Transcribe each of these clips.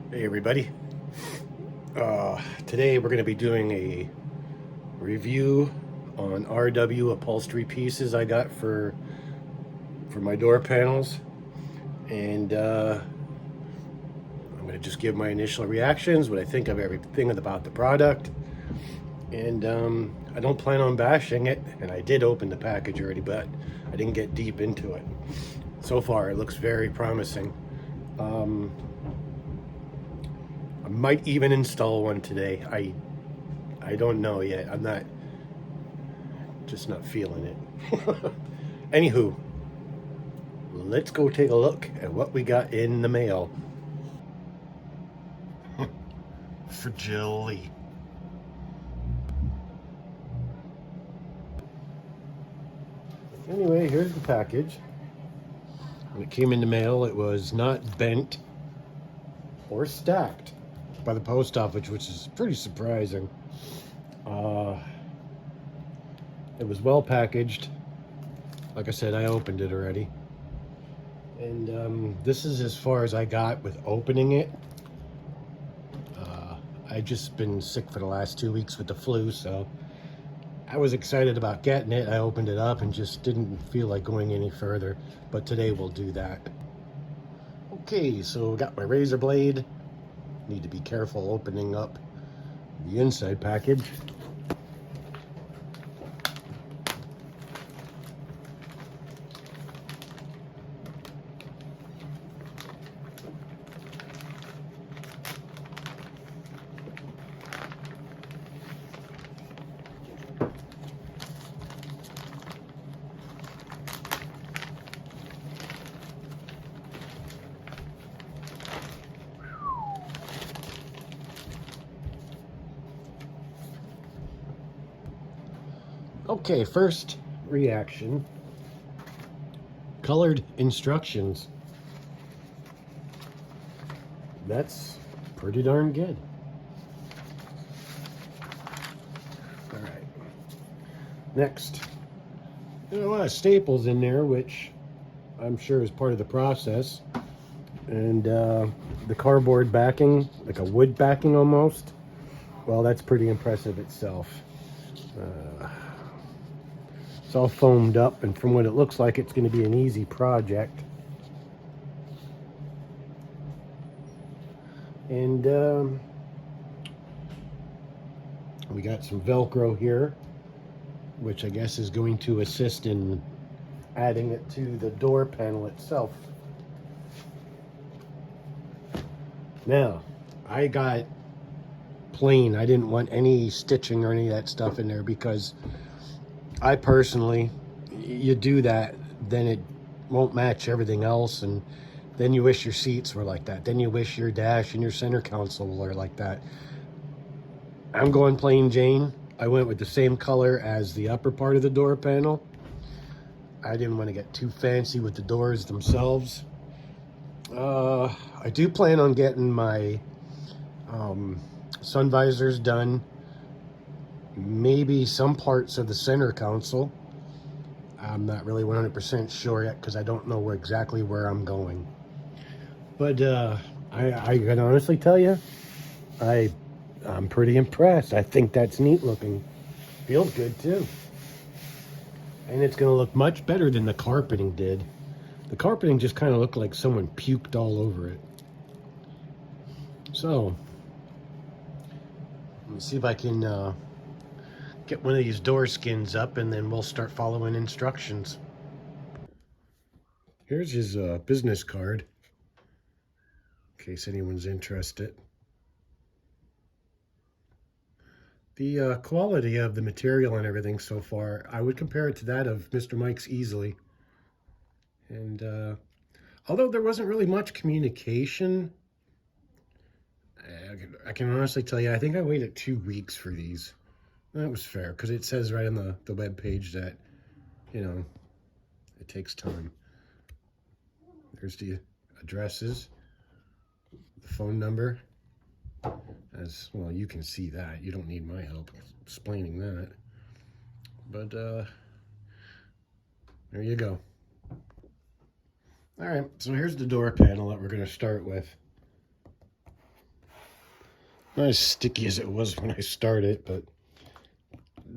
Hey everybody. Today we're going to be doing a review on RW upholstery pieces I got for my door panels, and I'm going to just give my initial reactions, what I think of everything about the product, and I don't plan on bashing it. And I did open the package already, but I didn't get deep into it. So far, it looks very promising. Um, I might even install one today. I don't know yet. I'm not just not feeling it. Anywho, let's go take a look at what we got in the mail. Fragility. Anyway, here's the package. When it came in the mail, it was not bent or stacked by the post office, which is pretty surprising. Uh, it was well packaged. Like I said, I opened it already. And this is as far as I got with opening it. I just been sick for the last 2 weeks with the flu, so I was excited about getting it. I opened it up and just didn't feel like going any further, but today we'll do that. Okay, so got my razor blade. Need to be careful opening up the inside package. Okay, first reaction. Colored instructions. That's pretty darn good. All right. Next, there's a lot of staples in there, which I'm sure is part of the process. And the cardboard backing, like a wood backing almost. Well, that's pretty impressive itself. Uh, it's all foamed up, and from what it looks like, it's going to be an easy project. And we got some Velcro here, which I guess is going to assist in adding it to the door panel itself. Now, I got plain. I didn't want any stitching or any of that stuff in there because I personally, you do that, then it won't match everything else, and then you wish your seats were like that. Then you wish your dash and your center console were like that. I'm going plain Jane. I went with the same color as the upper part of the door panel. I didn't want to get too fancy with the doors themselves. I do plan on getting my sun visors done. Maybe some parts of the center console. I'm not really 100% sure yet because I don't know exactly where I'm going. But I can honestly tell you, I'm pretty impressed. I think that's neat looking. Feels good too. And it's going to look much better than the carpeting did. The carpeting just kind of looked like someone puked all over it. So, let me see if I can get one of these door skins up, and then we'll start following instructions. Here's his business card, in case anyone's interested. The quality of the material and everything so far, I would compare it to that of Mr. Mike's easily. And although there wasn't really much communication, I can honestly tell you, I think I waited 2 weeks for these. That was fair, because it says right on the web page that, you know, it takes time. There's the addresses, the phone number. As well, you can see that. You don't need my help explaining that. But there you go. All right, so here's the door panel that we're going to start with. Not as sticky as it was when I started, but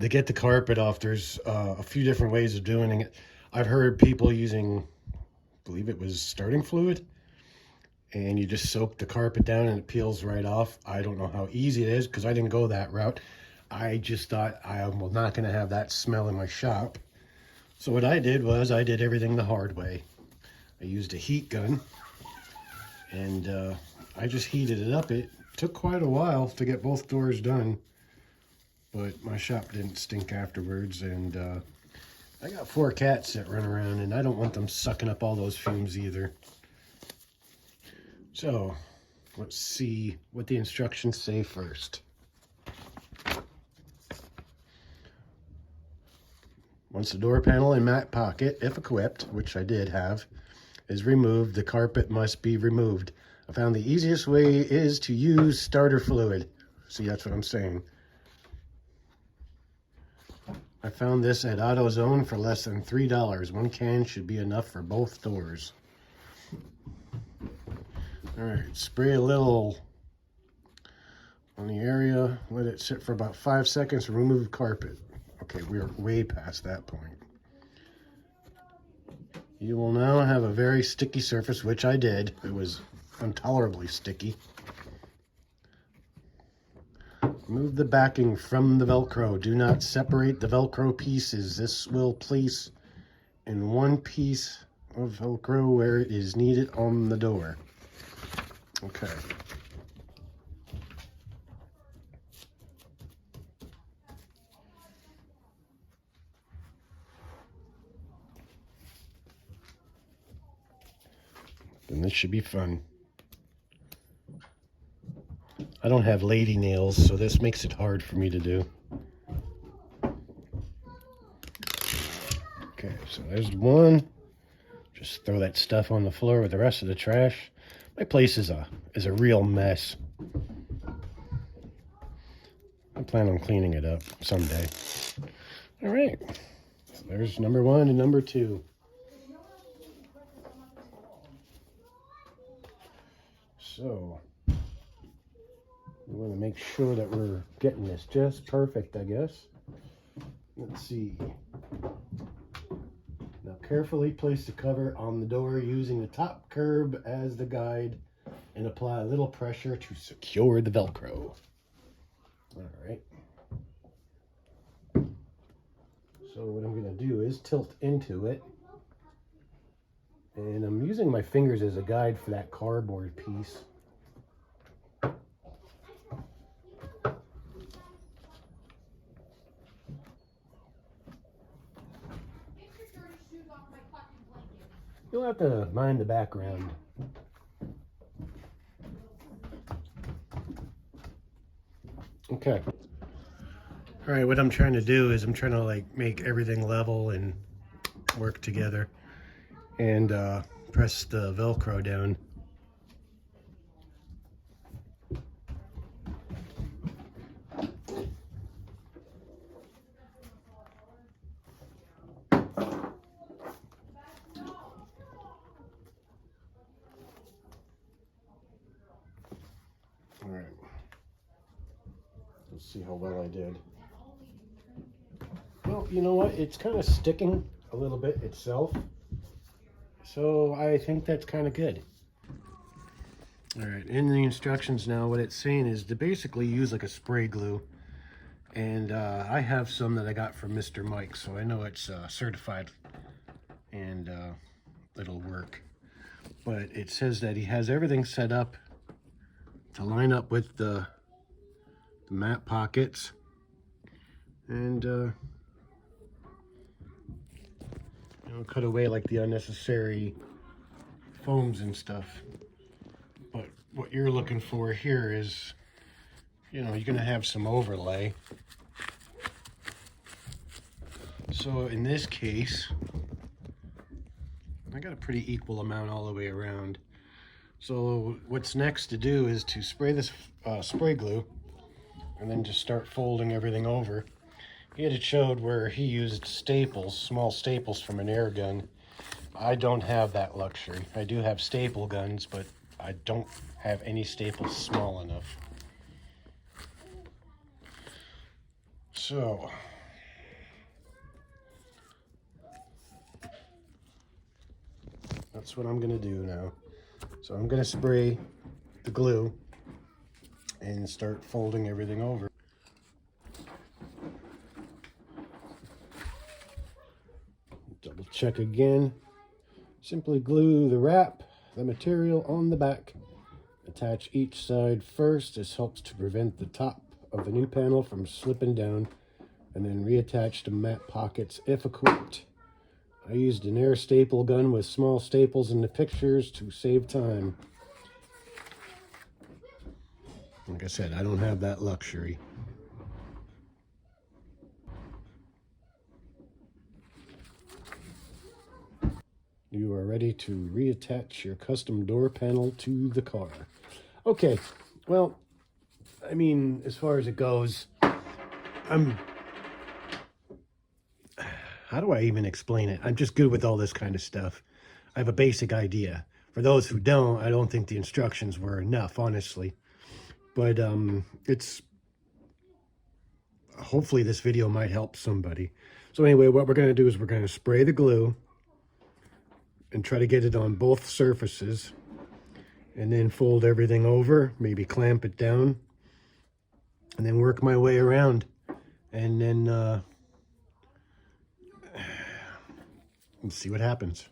to get the carpet off, there's a few different ways of doing it. I've heard people using, I believe it was starting fluid, and you just soak the carpet down and it peels right off. I don't know how easy it is because I didn't go that route. I just thought I'm not going to have that smell in my shop. So what I did was I did everything the hard way. I used a heat gun, and I just heated it up. It took quite a while to get both doors done, but my shop didn't stink afterwards. And I got 4 cats that run around, and I don't want them sucking up all those fumes either. So let's see what the instructions say first. Once the door panel and mat pocket, if equipped, which I did have, is removed, the carpet must be removed. I found the easiest way is to use starter fluid. See, that's what I'm saying. I found this at AutoZone for less than $3. 1 can should be enough for both doors. All right, spray a little on the area, let it sit for about 5 seconds, remove carpet. Okay, we are way past that point. You will now have a very sticky surface, which I did. It was intolerably sticky. Remove the backing from the Velcro. Do not separate the Velcro pieces. This will place in one piece of Velcro where it is needed on the door. Okay. Then this should be fun. I don't have lady nails, so this makes it hard for me to do. Okay, so there's one. Just throw that stuff on the floor with the rest of the trash. My place is a real mess. I plan on cleaning it up someday. All right, so there's number 1 and number 2. So we want to make sure that we're getting this just perfect, I guess. Let's see. Now carefully place the cover on the door using the top curb as the guide and apply a little pressure to secure the Velcro. All right. So what I'm going to do is tilt into it. And I'm using my fingers as a guide for that cardboard piece. You'll have to mind the background. Okay. All right, what I'm trying to do is I'm trying to like make everything level and work together, and press the Velcro down. All right, let's see how well I did. Well, you know what? It's kind of sticking a little bit itself. So I think that's kind of good. All right, in the instructions now, what it's saying is to basically use like a spray glue. And I have some that I got from Mr. Mike, so I know it's certified and it'll work. But it says that he has everything set up to line up with the mat pockets. And cut away like the unnecessary foams and stuff. But what you're looking for here is, you're going to have some overlay. So in this case, I got a pretty equal amount all the way around. So what's next to do is to spray this spray glue and then just start folding everything over. He had it showed where he used staples, small staples from an air gun. I don't have that luxury. I do have staple guns, but I don't have any staples small enough. So that's what I'm gonna do now. So I'm gonna spray the glue and start folding everything over. Double check again. Simply glue the wrap, the material on the back. Attach each side first. This helps to prevent the top of the new panel from slipping down, and then reattach to mat pockets if equipped. I used an air staple gun with small staples in the pictures to save time. Like I said, I don't have that luxury. You are ready to reattach your custom door panel to the car. Okay, well, I mean, as far as it goes, how do I even explain it? I'm just good with all this kind of stuff. I have a basic idea. For those who don't, I don't think the instructions were enough, honestly. But hopefully this video might help somebody. So anyway, what we're going to do is we're going to spray the glue and try to get it on both surfaces, and then fold everything over, maybe clamp it down, and then work my way around, and then let's see what happens.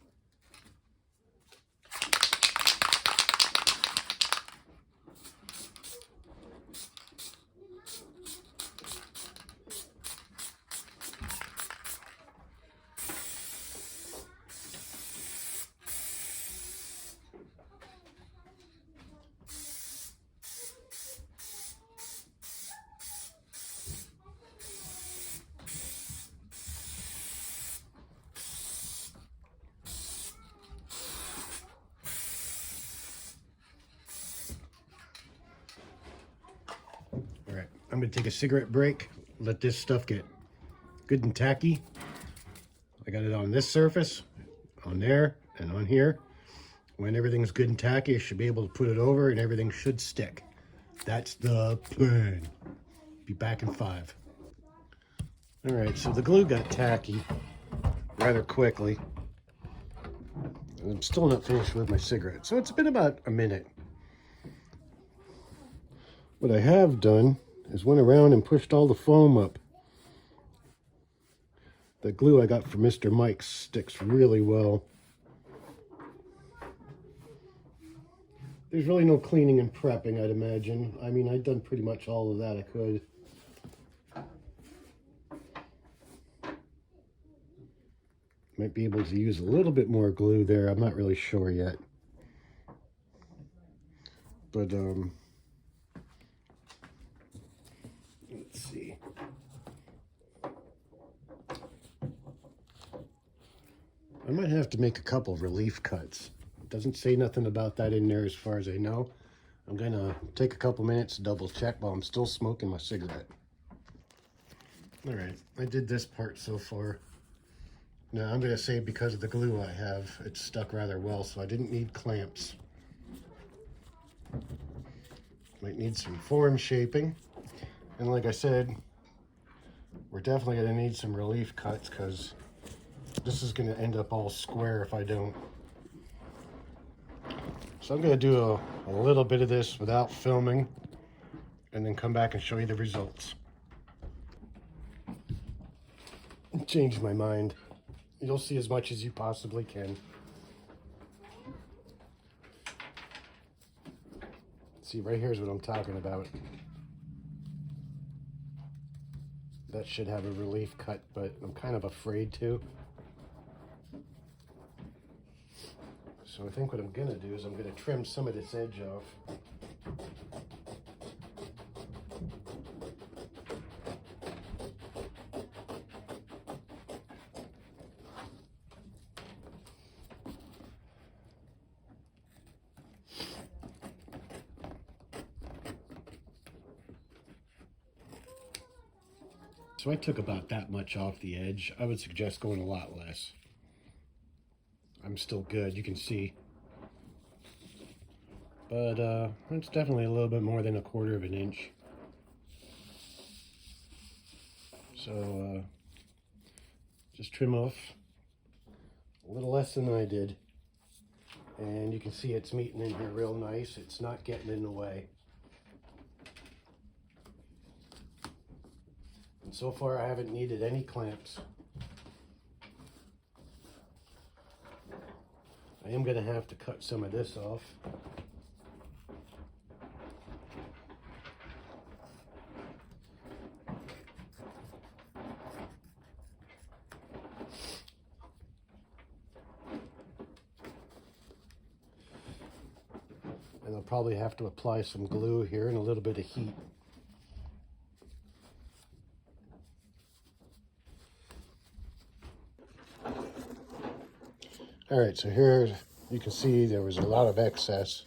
All right, I'm gonna take a cigarette break, let this stuff get good and tacky. I got it on this surface, on there, and on here. When everything's good and tacky, I should be able to put it over and everything should stick. That's the plan. Be back in 5. All right, so the glue got tacky rather quickly. I'm still not finished with my cigarette, so it's been about a minute. What I have done is went around and pushed all the foam up. The glue I got from Mr. Mike's sticks really well. There's really no cleaning and prepping, I'd imagine. I mean, I've done pretty much all of that I could. Might be able to use a little bit more glue there. I'm not really sure yet. But, let's see. I might have to make a couple relief cuts. It doesn't say nothing about that in there as far as I know. I'm gonna take a couple minutes to double check while I'm still smoking my cigarette. All right, I did this part so far. Now I'm gonna say because of the glue I have, it's stuck rather well, so I didn't need clamps. Might need some form shaping. And like I said, we're definitely gonna need some relief cuts because this is gonna end up all square if I don't. So I'm gonna do a little bit of this without filming and then come back and show you the results. Change my mind. You'll see as much as you possibly can. See, right here's what I'm talking about. That should have a relief cut, but I'm kind of afraid to. So I think what I'm gonna do is I'm gonna trim some of this edge off. So I took about that much off the edge. I would suggest going a lot less. I'm still good, you can see. But it's definitely a little bit more than 1/4 of an inch. So just trim off a little less than I did. And you can see it's meeting in here real nice. It's not getting in the way. And so far I haven't needed any clamps. I am going to have to cut some of this off. And I'll probably have to apply some glue here and a little bit of heat. All right, so here you can see there was a lot of excess.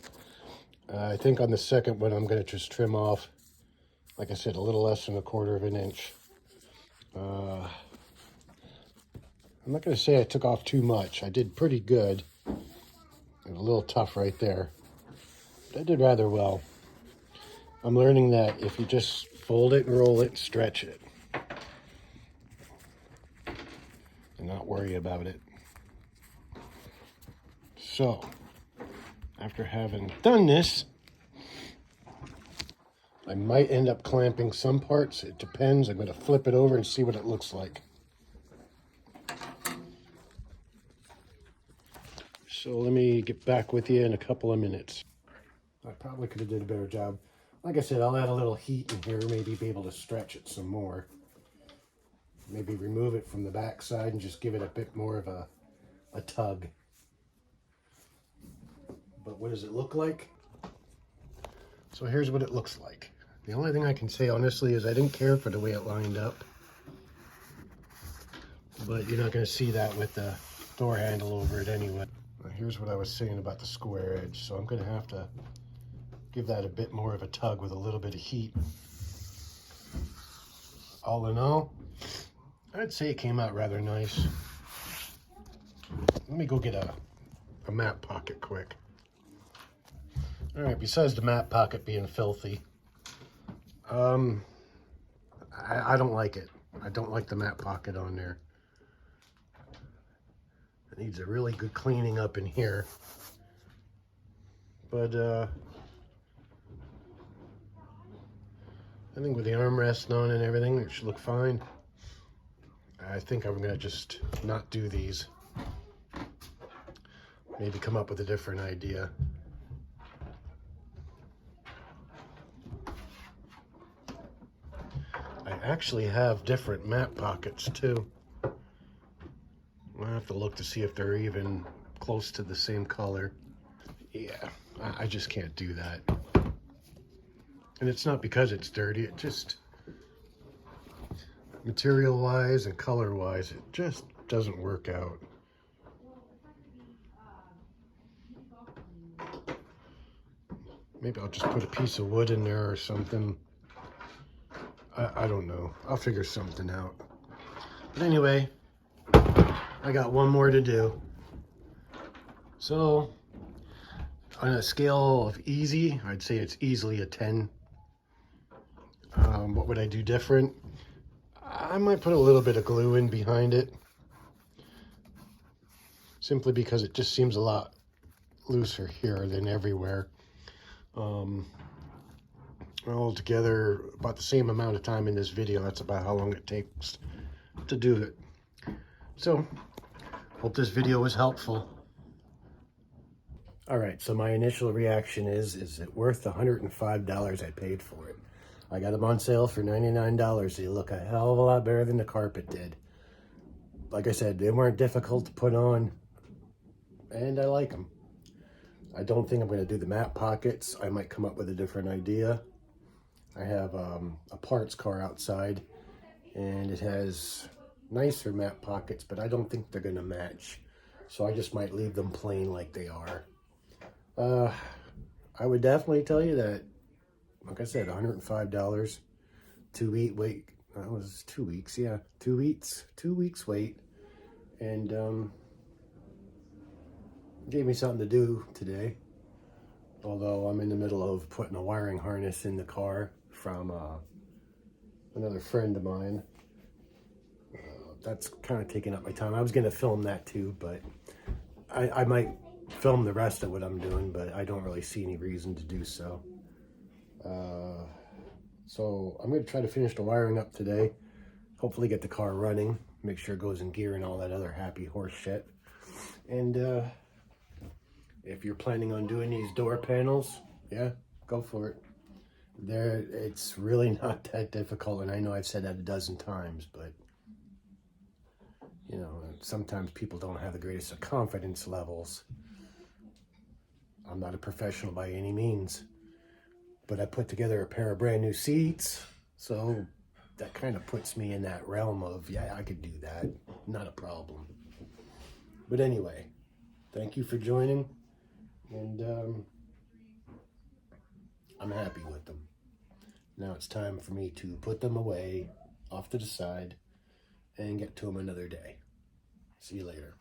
I think on the second one I'm going to just trim off, like I said, a little less than 1/4 of an inch. I'm not going to say I took off too much. I did pretty good. It was a little tough right there. I did rather well. I'm learning that if you just fold it and roll it and stretch it and not worry about it. So, after having done this, I might end up clamping some parts. It depends. I'm going to flip it over and see what it looks like. So let me get back with you in a couple of minutes. I probably could have did a better job. Like I said, I'll add a little heat in here, maybe be able to stretch it some more. Maybe remove it from the back side and just give it a bit more of a tug. But what does it look like? So here's what it looks like. The only thing I can say honestly is I didn't care for the way it lined up. But you're not going to see that with the door handle over it anyway. Here's what I was saying about the square edge. So I'm going to have to give that a bit more of a tug with a little bit of heat. All in all, I'd say it came out rather nice. Let me go get a map pocket quick. All right, besides the map pocket being filthy, I don't like it. I don't like the map pocket on there. It needs a really good cleaning up in here. But I think with the armrest on and everything, it should look fine. I think I'm gonna just not do these. Maybe come up with a different idea. I actually have different map pockets too. I'll have to look to see if they're even close to the same color. Yeah, I just can't do that. And it's not because it's dirty, it just, material-wise and color-wise, it just doesn't work out. Maybe I'll just put a piece of wood in there or something. I don't know. I'll figure something out. But anyway, I got one more to do. So, on a scale of easy, I'd say it's easily a 10. What would I do different? I might put a little bit of glue in behind it. Simply because it just seems a lot looser here than everywhere. Altogether, about the same amount of time in this video. That's about how long it takes to do it. So, hope this video was helpful. All right, so my initial reaction is it worth the $105 I paid for it? I got them on sale for $99. They look a hell of a lot better than the carpet did. Like I said, they weren't difficult to put on, and I like them. I don't think I'm going to do the map pockets. I might come up with a different idea. I have a parts car outside, and it has nicer map pockets, but I don't think they're going to match. So I just might leave them plain like they are. I would definitely tell you that, like I said, $105, 2 week wait. That was 2 weeks, yeah, 2 weeks, 2 weeks wait, and gave me something to do today. Although I'm in the middle of putting a wiring harness in the car from another friend of mine, that's kind of taking up my time. I was going to film that too, but I might film the rest of what I'm doing, but I don't really see any reason to do so. So I'm going to try to finish the wiring up today. Hopefully get the car running, make sure it goes in gear and all that other happy horse shit. And if you're planning on doing these door panels, yeah, go for it. It's really not that difficult, and I know I've said that a dozen times, but you know, sometimes people don't have the greatest of confidence levels. I'm not a professional by any means, but I put together a pair of brand new seats, so that kind of puts me in that realm of, yeah, I could do that, not a problem. But anyway, thank you for joining, and I'm happy with them. Now it's time for me to put them away off to the side and get to them another day. See you later.